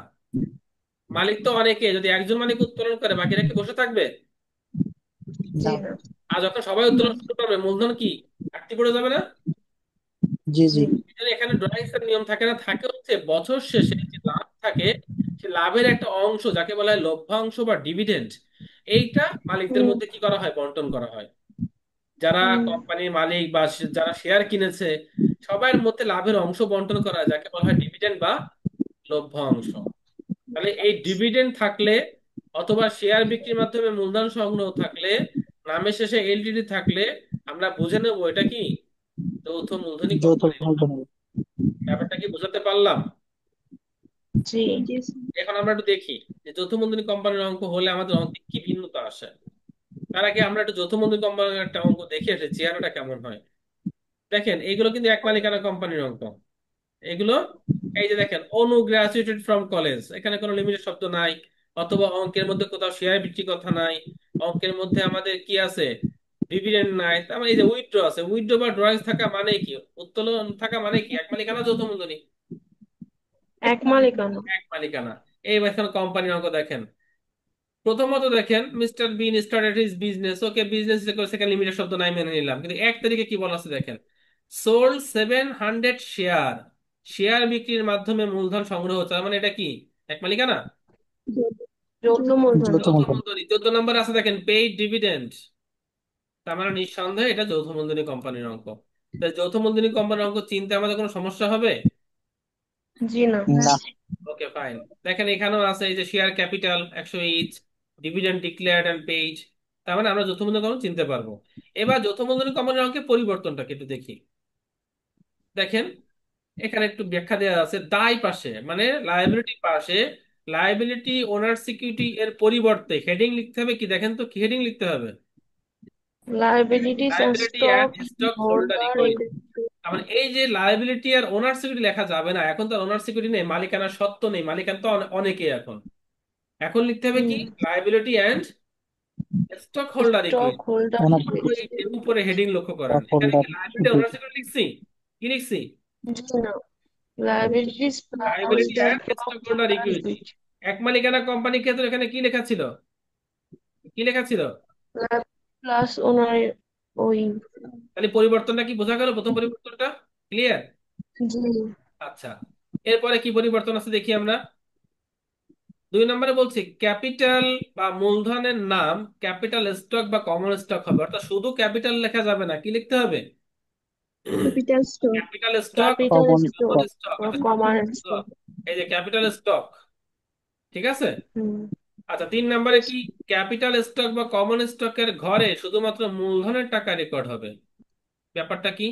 মালিক তো অনেকে, যদি একজন মালিক উত্তোলন করে বাকিরা কি বসে থাকবে? জি না। না। আর যখন সবাই না। উত্তোলন শুরু করবে মূলধন কি ঘাটতি পড়ে যাবে না? জি জি। জি। এই জন্য এখানে ড্রয়িংস এর নিয়ম থাকে না, থাকে হচ্ছে বছর শেষে যে লাভ থাকে, সে লাভের একটা অংশ যাকে বলা হয় লভ্যাংশ বা ডিভিডেন্ড, এইটা মালিকদের হুম। মধ্যে কি করা হয়, বন্টন করা হয়। যারা হুম। কোম্পানির মালিক বা যারা শেয়ার কিনেছে, সবার মধ্যে লাভের অংশ বন্টন করা হয়, যাকে বলা হয় ডিভিডেন্ড বা লভ্যাংশ। তাহলে এই ডিভিডেন্ড থাকলে অথবা শেয়ার বিক্রির মাধ্যমে মূলধন সংগ্রহ থাকলে, নামের শেষে এলটিডি থাকলে, আমরা বুঝে নেবো এটা কি যৌথ মূলধনী যৌথ কোম্পানি। মূলধন। ব্যাপারটা কি বোঝাতে পারলাম? জি। জি স্যার। এখন আমরা একটু দেখি যে যৌথ মূলধনী কোম্পানির অঙ্ক হলে আমাদের অঙ্কে কি ভিন্নতা আসে। তার আগে আমরা একটু যৌথ মূলধনী কোম্পানির একটা অঙ্ক দেখে আসি, চেহারাটা কেমন হয়। দেখেন, এগুলো কিন্তু এক মালিকানা কোম্পানির অঙ্ক। এগুলো, এই যে দেখেন, অনু গ্রাজুয়েটেড ফ্রম কলেজ, এখানে কোনো লিমিটেড শব্দ নাই, অথবা অঙ্কের মধ্যে কোথাও শেয়ার বিক্রি কথা নাই, অঙ্কের মধ্যে আমাদের কি আছে, ডিভিডেন্ড নাই। তার মানে এই যে উইথড্র আছে, উইথড্র বা ড্রয়িংস থাকা মানে কি, উত্তোলন থাকা মানে কি, এক মালিকানা যৌথ মূলধনী? এক মালিকানা। এক মালিকানা। এই এখন কোম্পানির অঙ্ক দেখেন, প্রথমত দেখেন, মিস্টার বিন স্টার্টেড হিজ বিজনেস, ওকে বিজনেস সেখানে লিমিটেড শব্দ নাই, মেনে নিলাম, কিন্তু 1 তারিখে কি বলা আছে দেখেন, সোল্ড 700 শেয়ার, শেয়ার বিক্রির মাধ্যমে মূলধন সংগ্রহ হচ্ছে, তার মানে এটা কি এক মালিকানা? যৌথ মূলধনি। যৌথ যৌথ মূলধন। মূলধনী। 14 নম্বর আছে দেখেন, পেইড ডিভিডেন্ড, তার মানে নিঃসন্দেহে এটা যৌথ মূলধনী কোম্পানির অঙ্ক। তাই যৌথ মূলধনী কোম্পানির অঙ্ক চিনতে আমাদের কোনো সমস্যা হবে? জি না। না না। স্যার। Okay, fine. দেখেন এখানেও আছে এই যে share capital 100 each, dividend declared and paid, তার মানে আমরা যৌথ মূলধনী কোম্পানি চিনতে পারবো। এবার যৌথ মূলধনী কোম্পানির অঙ্কে পরিবর্তনটাকে একটু দেখি। দেখেন, এখানে একটু ব্যাখ্যা দেওয়া আছে, দায় পাশে মানে লায়াবিলিটি পাশে লায়াবিলিটি ওনার সিকিউরিটি এর পরিবর্তে হেডিং লিখতে হবে কি, দেখেন তো কি হেডিং লিখতে হবে? Liabilities and liability stock and stock holder holder equity. Equity. তার মানে এই যে লায়াবিলিটি আর ওনার সিকিউরিটি লেখা যাবে না, এখন তো ওনার সিকিউরিটি নেই, মালিকানার সত্ত্ব নেই, মালিকানা তো অনেকে এখন। এখন লিখতে হবে কি, হুম। Liability and stock holder stock equity. Holder owner equity. এর উপরে হেডিং লক্ষ্য করেন, স্টক এখানে কি holder liability owner equity. Security লিখছি? কি লিখছি? জি না। Liabilities plus liability the and stock stock holder holder equity. Equity. এক মালিকানা কোম্পানির ক্ষেত্রে এখানে কি লেখা ছিল, কি লেখা ছিল? প্লাস ওনার ওই। তাহলে পরিবর্তনটা কি বোঝা গেল, প্রথম পরিবর্তনটা ক্লিয়ার? জি। আচ্ছা, এরপরে কি পরিবর্তন আছে দেখি আমরা। 2 নম্বরে বলছি ক্যাপিটাল বা মূলধনের নাম ক্যাপিটাল স্টক বা কমন স্টক হবে, অর্থাৎ শুধু ক্যাপিটাল লেখা যাবে না, কি লিখতে হবে? capital stock, capital stock, capital common store stock. Stock. ও কমন স্টোর। এই যে ক্যাপিটাল স্টক, ঠিক আছে। হুম। আচ্ছা, 3 নম্বরে কি, ক্যাপিটাল স্টক বা কমন স্টকের ঘরে শুধুমাত্র মূলধনের টাকা রেকর্ড হবে। ব্যাপারটা কি,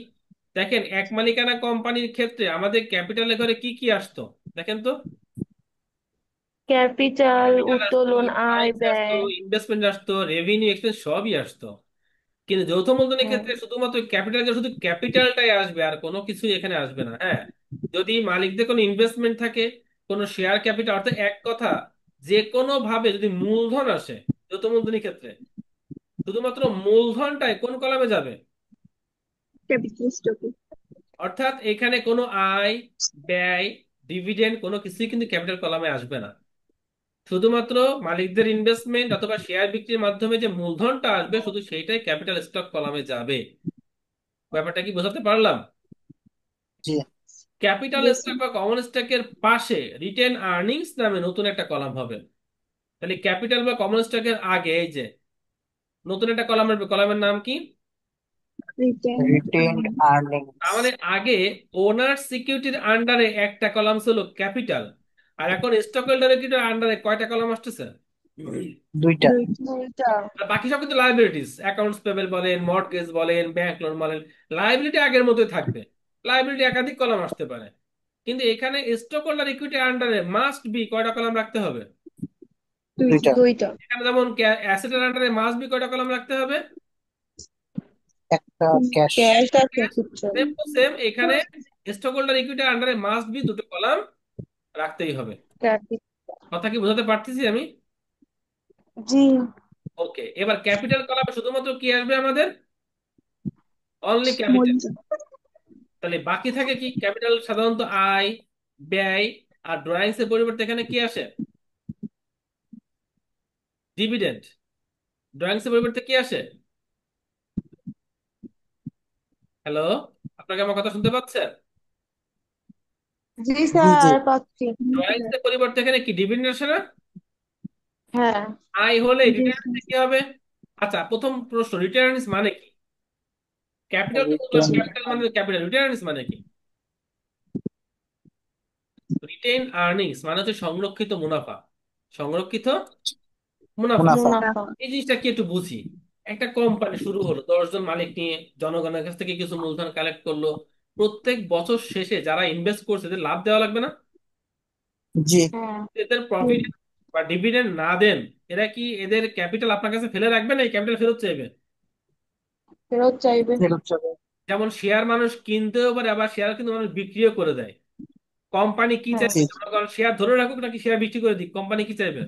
দেখেন এক মালিকানা কোম্পানির ক্ষেত্রে আমাদের ক্যাপিটালের ঘরে কি কি আসতো, দেখেন তো। ক্যাপিটাল, ক্যাপিটাল আসতো, উত্তোলন, আয়, প্রাইস আসতো, ব্যয়। ইনভেস্টমেন্ট আসতো, রেভিনিউ এক্সপেন্স সবই আসতো। কিন্তু যৌথ মূলধনের হ্যাঁ। ক্ষেত্রে শুধুমাত্র ক্যাপিটাল, শুধু ক্যাপিটালটাই আসবে, আর কোনো কিছু এখানে আসবে না। হ্যাঁ, যদি মালিকদের কোনো ইনভেস্টমেন্ট থাকে, কোনো শেয়ার ক্যাপিটাল, অর্থাৎ এক কথা, যে কোনো ভাবে যদি মূলধন আসে যৌথ মূলধনের ক্ষেত্রে, শুধুমাত্র মূলধনটাই কোন কলামে যাবে। capital stock, অর্থাৎ এখানে কোনো আয়, ব্যয়, ডিভিডেন্ড কোনো কিছুই কিন্তু ক্যাপিটাল কলামে আসবে না। শুধুমাত্র মালিকদের ইনভেস্টমেন্ট অথবা শেয়ার বিক্রির মাধ্যমে যে মূলধনটা আসবে, শুধু সেইটাই ক্যাপিটাল স্টক কলামে যাবে। ব্যাপারটা কি বোঝাতে পারলাম? জি ক্যাপিটাল yes স্টক sir. বা কমন স্টকের পাশে রিটেন আর্নিংস নামে নতুন একটা কলাম হবে। তাহলে ক্যাপিটাল বা কমন স্টকের আগে এই যে নতুন একটা কলামের কলামের নাম কি? Retained retained earnings, earnings. আমাদের আগে ওনার সিকিউরিটির আন্ডারে একটা কলাম ছিল ক্যাপিটাল, আর এখন স্টক হোল্ডারের আন্ডারে কয়টা কলাম আসতেছে? দুইটা। দুইটা, দুইটা। আর বাকি সব কিন্তু লাইবিলিটিস, অ্যাকাউন্টস পেবেল বলেন, মর্টগেজ বলেন, ব্যাংক লোন বলেন, লাইবিলিটি আগের মতোই থাকবে। লাইবিলিটি একাধিক কলাম আসতে পারে, কিন্তু এখানে স্টক হোল্ডার ইকুইটি আন্ডারে মাস্ট বি কয়টা কলাম রাখতে হবে? দুইটা, দুইটা। দুইটা। এখানে যেমন অ্যাসেটের আন্ডারে মাস্ট বি কয়টা কলাম রাখতে হবে? একটা ক্যাশ। ক্যাশ আর Yes, capital. Same to same এখানে স্টক হোল্ডার ইকুইটি আন্ডারে মাস্ট বি দুটো কলাম রাখতেই হবে। ক্যাপিটাল। কথা কি বোঝাতে পারতেছি আমি? জি। ওকে, এবার ক্যাপিটাল কলামে শুধুমাত্র কি আসবে আমাদের? Only capital. মূলধন, তাহলে বাকি থাকে কি, ক্যাপিটাল সাধারণত আয়, ব্যয়, আর ড্রয়িংস এর পরিবর্তে এখানে কি আসে? ডিভিডেন্ড। ড্রয়িংস এর পরিবর্তে কি আসে? হ্যালো, আপনাকে আমার কথা শুনতে পাচ্ছেন? জি জি জি। স্যার, পাচ্ছি। ড্রয়িংস এর পরিবর্তে এখানে কি ডিভিডেন্ড আসে না? হ্যাঁ। আয় হলে জি রিটার্ন sir. কি হবে? আচ্ছা, প্রথম প্রশ্ন, রিটার্নস মানে কি? ক্যাপিটাল তো বুঝলাম, রিটেইনড ক্যাপিটাল মানে ক্যাপিটাল, রিটার্নস মানে কি? রিটেইন আর্নিংস মানে হচ্ছে সংরক্ষিত মুনাফা। সংরক্ষিত মুনাফা, মুনাফা। মুনাফা। এই জিনিসটা কি একটু বুঝি। একটা কোম্পানি শুরু হলো, 10 জন মালিক নিয়ে, জনগণের কাছ থেকে কিছু মূলধন কালেক্ট করলো। প্রত্যেক বছর শেষে যারা ইনভেস্ট করছে এদের লাভ দেওয়া লাগবে না? জি। হ্যাঁ। এদের প্রফিট বা ডিভিডেন্ড না দেন, এরা কি এদের ক্যাপিটাল আপনার কাছে ফেলে রাখবে না, এই ক্যাপিটাল ফেরত চাইবে? ফেরত চাইবে। ফেরত যাবে। যেমন শেয়ার মানুষ কিনতেও পারে, আবার শেয়ার কিন্তু মানুষ বিক্রিও করে দেয়। কোম্পানি কি হ্যাঁ। চাইবে, জি। জনগণ শেয়ার ধরে রাখুক নাকি শেয়ার বিক্রি করে দিক, কোম্পানি কি চাইবে?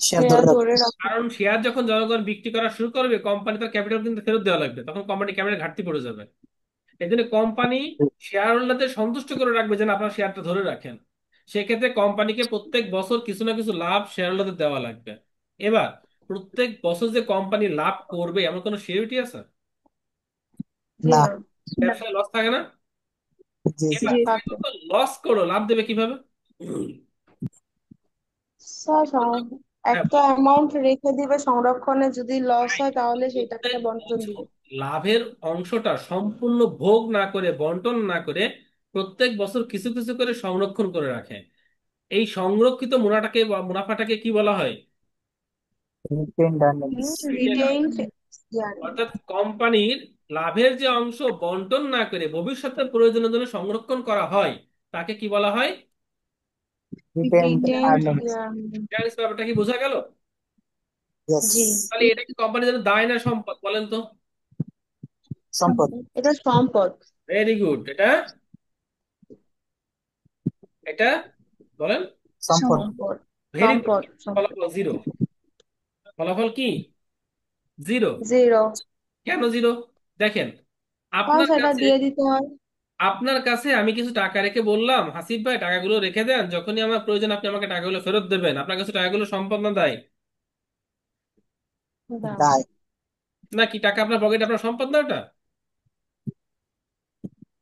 শেয়ার শেয়ার ধরে রাখো। ধরে রাখো। কারণ শেয়ার যখন জনগণ বিক্রি করা শুরু করবে, কোম্পানি তার ক্যাপিটাল কিন্তু ফেরত দেওয়া লাগবে, তখন কোম্পানি ক্যাপিটাল ঘাটতি পড়ে যাবে। এই জন্য কোম্পানি শেয়ার হোল্ডারদের সন্তুষ্ট করে রাখবে যেন আপনার শেয়ারটা ধরে রাখেন। সেক্ষেত্রে কোম্পানিকে প্রত্যেক বছর কিছু না কিছু লাভ শেয়ার হোল্ডারদের দেওয়া লাগবে। এবার প্রত্যেক বছর যে কোম্পানি লাভ করবে এমন কোনো সিউরিটি আছে? জি না। না। না, ব্যবসায় লস থাকে না? জি জি। এবার জি তুমি থাকে। যখন লস করো, লাভ দেবে কিভাবে? স্যার হ্যাঁ, একটা অ্যামাউন্ট রেখে দিবে সংরক্ষণে, যদি লস right. হয় তাহলে সেই প্রত্যেক টাকাটা বন্টন বছর দিবে। লাভের অংশটা সম্পূর্ণ ভোগ না করে, বন্টন না করে, প্রত্যেক বছর কিছু কিছু করে সংরক্ষণ করে রাখে। এই সংরক্ষিত মুনাফাটাকে কি বলা হয়? Retained earnings. Written. Retained earning. অর্থাৎ কোম্পানির লাভের যে অংশ বন্টন না করে ভবিষ্যতের প্রয়োজনের জন্য সংরক্ষণ করা হয়, তাকে কি বলা হয়? Retained retained earnings. ইয়ার্নিং। জানিস ব্যাপারটা কি বোঝা গেল? ইয়েস। জি। তাহলে এটা কি কোম্পানির জন্য দায় না সম্পদ, বলেন তো? সম্পদ। এটা সম্পদ। ভেরি গুড, এটা এটা বলেন। সম্পদ। সম্পদ। Very good. সম্পদ। সম্পদ। ফলাফল জিরো। ফলাফল কি? জিরো। জিরো। কেন জিরো? দেখেন, কারণ আপনার সেটা কাছে দিয়ে দিতে হয়। আপনার কাছে আমি কিছু টাকা রেখে বললাম, হাসিব ভাই টাকাগুলো রেখে দেন, যখনই আমার প্রয়োজন আপনি আমাকে টাকাগুলো ফেরত দেবেন। আপনার কাছে টাকাগুলো সম্পদ না দায়? দাম। দায়। নাকি টাকা আপনার পকেটে, আপনার সম্পদ না ওটা?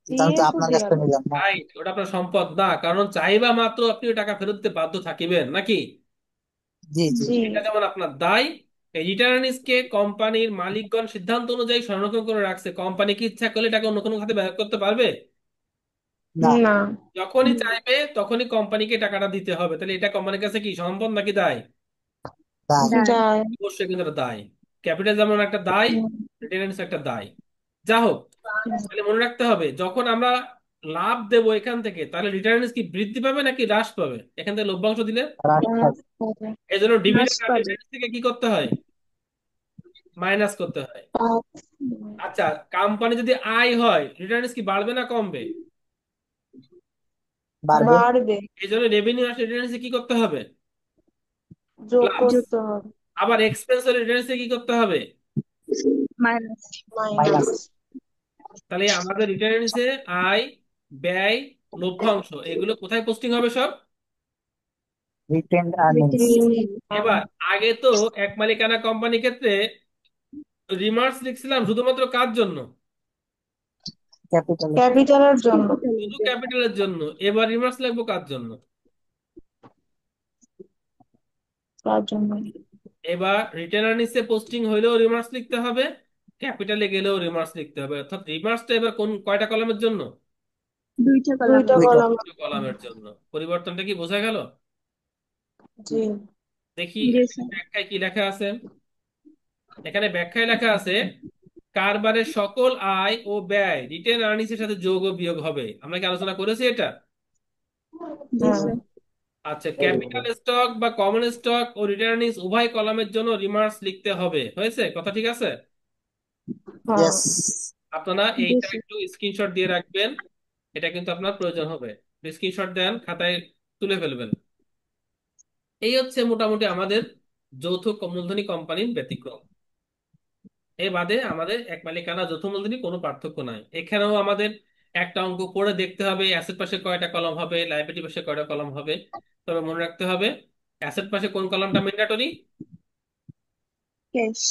কিন্তু আমি দিয়ে তো তো আপনার কাছ দেওয়া থেকে লাগে। নিলাম না। রাইট, ওটা আপনার সম্পদ না, কারণ চাইবা মাত্র আপনি ওই টাকা ফেরত দিতে বাধ্য থাকিবেন নাকি? জি জি। জি। এটা যেমন আপনার দায়, এই রিটার্নিস কে কোম্পানির মালিকগণ সিদ্ধান্ত অনুযায়ী সংরক্ষণ করে রাখছে, কোম্পানি কি ইচ্ছা করলে টাকা অন্য কোনো খাতে ব্যয় করতে পারবে? না। না। যখনই চাইবে তখনই কোম্পানিকে টাকাটা দিতে হবে। তাহলে এটা কোম্পানির কাছে কি সম্পদ নাকি দায়? দায়। দায়। যায়। অবশ্যই কিন্তু এটা দায়। ক্যাপিটাল যেমন একটা দায়, রিটেনেন্স একটা দায়। যা হোক, তাহলে মনে রাখতে হবে যখন আমরা লাভ দেবো এখান থেকে, তাহলে রিটার্নিস কি বৃদ্ধি পাবে নাকি হ্রাস পাবে এখান থেকে লভ্যাংশ দিলে? হ্রাস পাবে। এই জন্য হ্রাস ডিভিডেন্ড আর পাবে। রিটার্নিস থেকে কি করতে হয়? মাইনাস করতে হয়। আচ্ছা, কোম্পানি যদি আয় হয়, রিটার্নিস কি বাড়বে না কমবে? বাড়বে। বাড়বে। এই জন্য রেভিনিউ আর রিটার্নিস কি করতে হবে? যোগ প্লাস। করতে হবে। আবার এক্সপেন্স আর রিটার্নিস কি করতে হবে? মাইনাস। মাইনাস। মাইনাস। তাহলে আমাদের রিটার্নিসে আয়, ব্যয়, লভ্যাংশ এগুলো কোথায় পোস্টিং হবে সব? Retained earnings. এবার আগে তো এক মালিকানা কোম্পানি ক্ষেত্রে রিমার্কস লিখছিলাম শুধুমাত্র কার জন্য? ক্যাপিটাল। ক্যাপিটালের জন্য। শুধু ক্যাপিটালের জন্য। এবার রিমার্কস লিখবো কার জন্য? তার জন্য। এবার রিটেন আর্নিংসে পোস্টিং হইলেও রিমার্কস লিখতে হবে, ক্যাপিটালে গেলেও রিমার্কস লিখতে হবে। অর্থাৎ রিমার্কসটা এবার কোন কয়টা কলামের জন্য? দুইটা কলাম। দুইটা দুইটা। কলাম। দুটো কলামের জন্য। পরিবর্তনটা কি বোঝা গেল? জি। দেখি জি স্যার। ব্যাখ্যায় কি লেখা আছে। এখানে ব্যাখ্যায় লেখা আছে কারবারের সকল আয় ও ব্যয় রিটেন আর্নিংস এর সাথে যোগ ও বিয়োগ হবে। আমরা কি আলোচনা করেছি এটা? জি হ্যাঁ। স্যার। আচ্ছা, ক্যাপিটাল স্টক বা কমন স্টক ও রিটেন আর্নিংস উভয় কলামের জন্য রিমার্কস লিখতে হবে। হয়েছে? কথা ঠিক আছে? হ্যাঁ। ইয়েস। আপনারা জি এইটা স্যার। একটু স্ক্রিনশট দিয়ে রাখবেন, এটা কিন্তু আপনার প্রয়োজন হবে। স্ক্রিনশট দেন, খাতায় তুলে ফেলবেন। এই হচ্ছে মোটামুটি আমাদের যৌথ মূলধনী কোম্পানির ব্যতিক্রম। এ বাদে আমাদের এক মালিকানা যৌথ মূলধনী কোনো পার্থক্য নাই। এখানেও আমাদের একটা অঙ্ক করে দেখতে হবে অ্যাসেট পাশে কয়টা কলম হবে, লাইবিলিটি পাশে কয়টা কলম হবে। তবে মনে রাখতে হবে অ্যাসেট পাশে কোন কলমটা ম্যান্ডেটরি, ক্যাশ।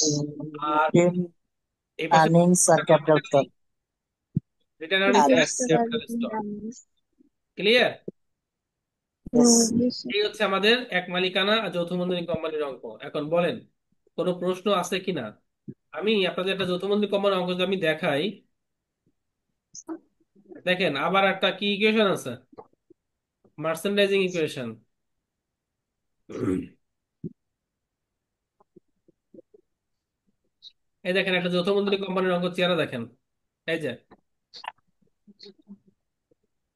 আর রিটেন্ড এই পাশে কোন আর্নিংস আর কলমটা capital mandatory, stock. Retained earnings capital আর আর্নিংস। স্টক আর capital retained stock. Earnings. Clear? Yes. জি স্যার। এই হচ্ছে আমাদের এক মালিকানা আর যৌথ মূলধনী কোম্পানির অঙ্ক। এখন বলেন কোনো প্রশ্ন আছে কিনা। আমি আপনাদের একটা যৌথ মূলধনী কোম্পানির অঙ্ক যদি আমি দেখাই, দেখেন আবার একটা কি ইকুয়েশন আছে, মার্চেন্ডাইজিং ইকুয়েশন। এই দেখেন একটা যৌথ মূলধনী কোম্পানির অঙ্ক চেহারা দেখেন। এই যে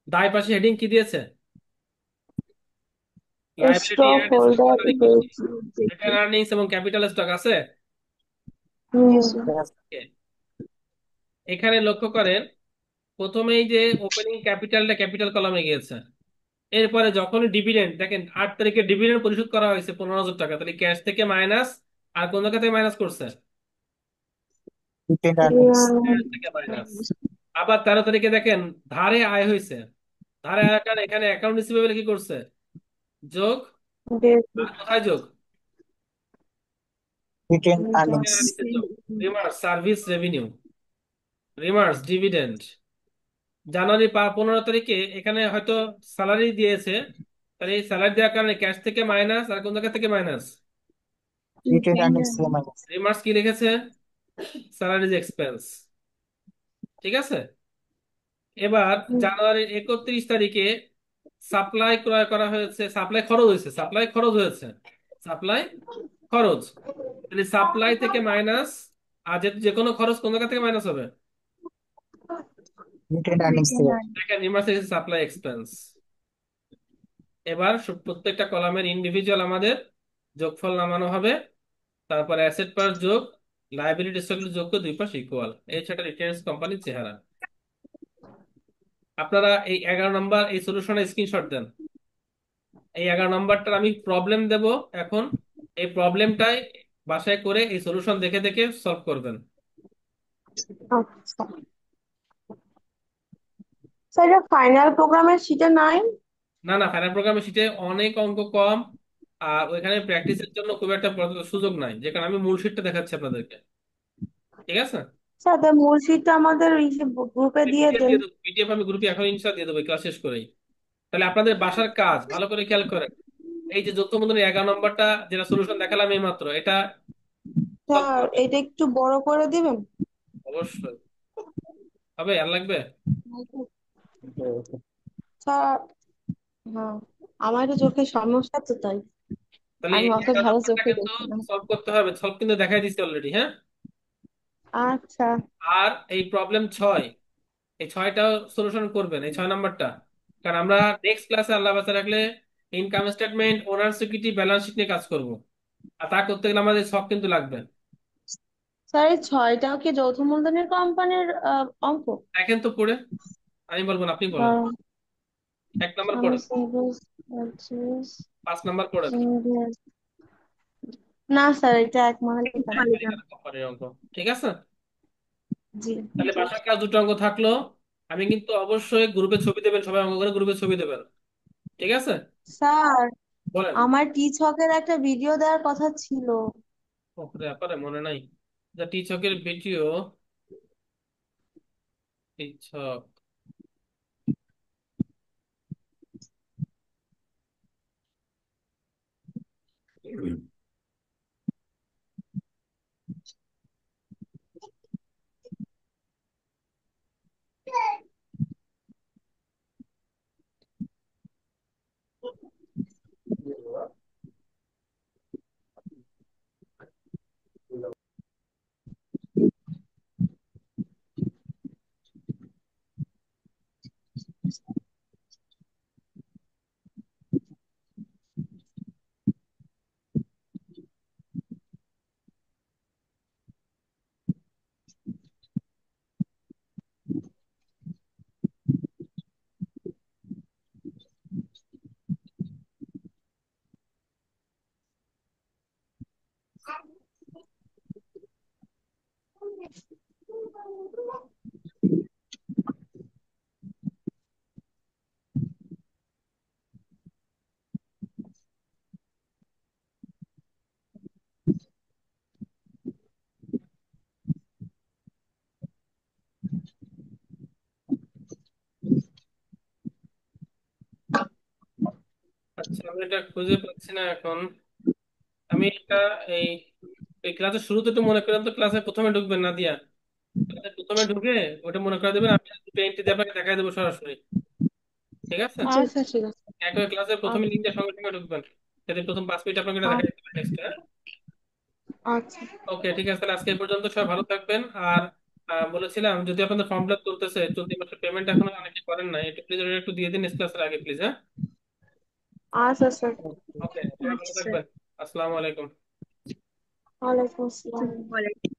দায় পাশে হেডিং কি দিয়েছে? Liability stock and holder stock equity, retained earnings এবং ক্যাপিটাল স্টক আছে। জি স্যার। Okay, এখানে লক্ষ্য করেন প্রথমেই যে ওপেনিং ক্যাপিটালটা ক্যাপিটাল কলামে গিয়েছে। এরপরে যখনই ডিভিডেন্ড দেখেন 8 তারিখে ডিভিডেন্ড পরিশোধ করা হয়েছে 15,000 টাকা, তাহলে ক্যাশ থেকে মাইনাস, আর কোন জায়গা থেকে মাইনাস করছে? Retained earnings. ক্যাশ থেকে মাইনাস। আবার 13 তারিখে দেখেন ধারে আয় হয়েছে, ধারে আয় কারণে এখানে অ্যাকাউন্ট রিসিভেবল কি করছে? যোগ। আর কোথায় যোগ? Retained earnings. যোগ। রিমার্স সার্ভিস রেভিনিউ, রিমার্স ডিভিডেন্ড। জানুয়ারি 15 তারিখে এখানে হয়তো স্যালারি দিয়েছে, তাহলে এই স্যালারি দেওয়ার কারণে ক্যাশ থেকে মাইনাস, আর কোন জায়গা থেকে মাইনাস? রিটেন্ড রিটেন আর্নিংস থেকে আর্নিংস। মাইনাস। রিমার্স কি লিখেছে? Salaries expense. ঠিক আছে। এবার জানুয়ারির 31 তারিখে সাপ্লাই ক্রয় করা হয়েছে, সাপ্লাই খরচ হয়েছে, সাপ্লাই খরচ হয়েছে, সাপ্লাই খরচ। তাহলে সাপ্লাই থেকে মাইনাস, আর যে যে কোনো খরচ কোন জায়গা থেকে মাইনাস হবে? রিটেন্ড আর্নিংস রিটেন থেকে। আর্নিংস। দেখেন রিমার্স সাপ্লাই এক্সপেন্স। এবার প্রত্যেকটা কলামের ইন্ডিভিজুয়াল আমাদের যোগফল নামানো হবে, তারপর অ্যাসেট পার যোগ লায়াবিলিটি স্টকের যোগ করে দুই পাশ ইকুয়াল। এই হচ্ছে একটা রিটেন্স কোম্পানির চেহারা। আপনারা এই 11 নম্বর এই সলিউশনের স্ক্রিনশট দেন। এই 11 নম্বরটার আমি প্রবলেম দেব এখন। এই প্রবলেমটাই বাসায় করে এই সলিউশন দেখে দেখে সলভ করবেন। আচ্ছা স্যার, এটা ফাইনাল প্রোগ্রামের শীটে নাই? না না, ফাইনাল প্রোগ্রামের শীটে অনেক অঙ্ক কম, আর ওইখানে প্র্যাকটিসের জন্য খুব একটা সুযোগ নাই, যে কারণে আমি মূল শীটটা দেখাচ্ছি আপনাদেরকে। ঠিক আছে। স্যার তার মূল শীটটা আমাদের গ্রুপে দিয়ে পিডিএফ দেন। দিয়ে দেবো, পিডিএফ আমি গ্রুপে এখন ইনশাল্লাহ দিয়ে দেবো ক্লাস শেষ করেই। তাহলে আপনাদের বাসার কাজ ভালো করে খেয়াল করেন। এই যে যৌথ মূলধনের 11 নম্বরটা যেটা সলিউশন দেখালাম এই মাত্র, এটা সলভ স্যার করবে। এটা একটু বড় করে দিবেন? অবশ্যই হবে, আর লাগবে? স্যার, হ্যাঁ, আমার একটু চোখের সমস্যা তো তাই তাহলে আমি এই অত 11 ভালো নাম্বারটা চোখে কিন্তু দেখি না। সলভ করতে হবে, সলভ কিন্তু দেখাই দিচ্ছি অলরেডি, হ্যাঁ। আচ্ছা আর এই প্রবলেম 6, এই 6টাও সলিউশন করবেন, এই 6 নাম্বারটা। কারণ আমরা নেক্সট ক্লাসে আল্লাহ বাঁচা রাখলে income statement, owner security, balance sheet নিয়ে কাজ করব। আর তা করতে গেলে আমাদের শখ কিন্তু লাগবে। স্যার, এই ছয়টাও কি যৌথ মূলধনের কোম্পানির অঙ্ক? দেখেন তো পড়ে, আমি বলবো না, আপনি বলেন। দাঁড়ান, 1 নাম্বার আমি পড়েন, সিরিয়াস পরচেজ 5 নাম্বার পড়েন। ইনভেস্ট। না স্যার, এটা এক মালিকানা। মালিকানা। কোম্পানির অঙ্ক, ঠিক আছে। জি তাহলে জি। বাসার কাজ দুটো অঙ্ক থাকলো। আমি কিন্তু অবশ্যই গ্রুপে ছবি দেবেন, সবাই অঙ্ক করে গ্রুপে ছবি দেবেন, ঠিক আছে। স্যার, বলেন। আমার টিচকের একটা ভিডিও দেওয়ার কথা ছিল। ওরে ব্যাপারে মনে নাই। যা টিচকের ভিডিও, টিচক। আচ্ছা, আমি এটা খুঁজে পাচ্ছি না এখন। আমি এটা এই এই ক্লাসের শুরুতে একটু মনে করেন তো, ক্লাসে প্রথমে ঢুকবেন না দিয়া, ক্লাসে প্রথমে ঢুকে ওটা মনে করে দেবেন, আমি দুটো এন্ট্রি দিয়ে আপনাকে দেখাই দেবো সরাসরি, ঠিক আছে। জি। আচ্ছা ঠিক আছে। একবার ক্লাসের প্রথমে আচ্ছা লিঙ্কটা সঙ্গে সঙ্গে ঢুকবেন, সেদিন প্রথম 5 মিনিট আপনাকে এটা দেখাই দেবে টেক্সট, হ্যাঁ। আচ্ছা। ওকে, ঠিক আছে, তাহলে আজকে এই পর্যন্ত, সবাই ভালো থাকবেন। আর বলেছিলাম, যদি আপনাদের ফর্ম ফিল আপ চলতেছে, চলতি মাসের পেমেন্ট এখনো অনেকে করেন না, একটু প্লিজ একটু দিয়ে দিন ক্লাসের আগে, প্লিজ, হ্যাঁ। আচ্ছা স্যার। ওকে, সবাই ভালো আচ্ছা। থাকবেন। আসসালামু আলাইকুম। ওয়ালাইকুম আসসালাম। ওয়ালাইকুম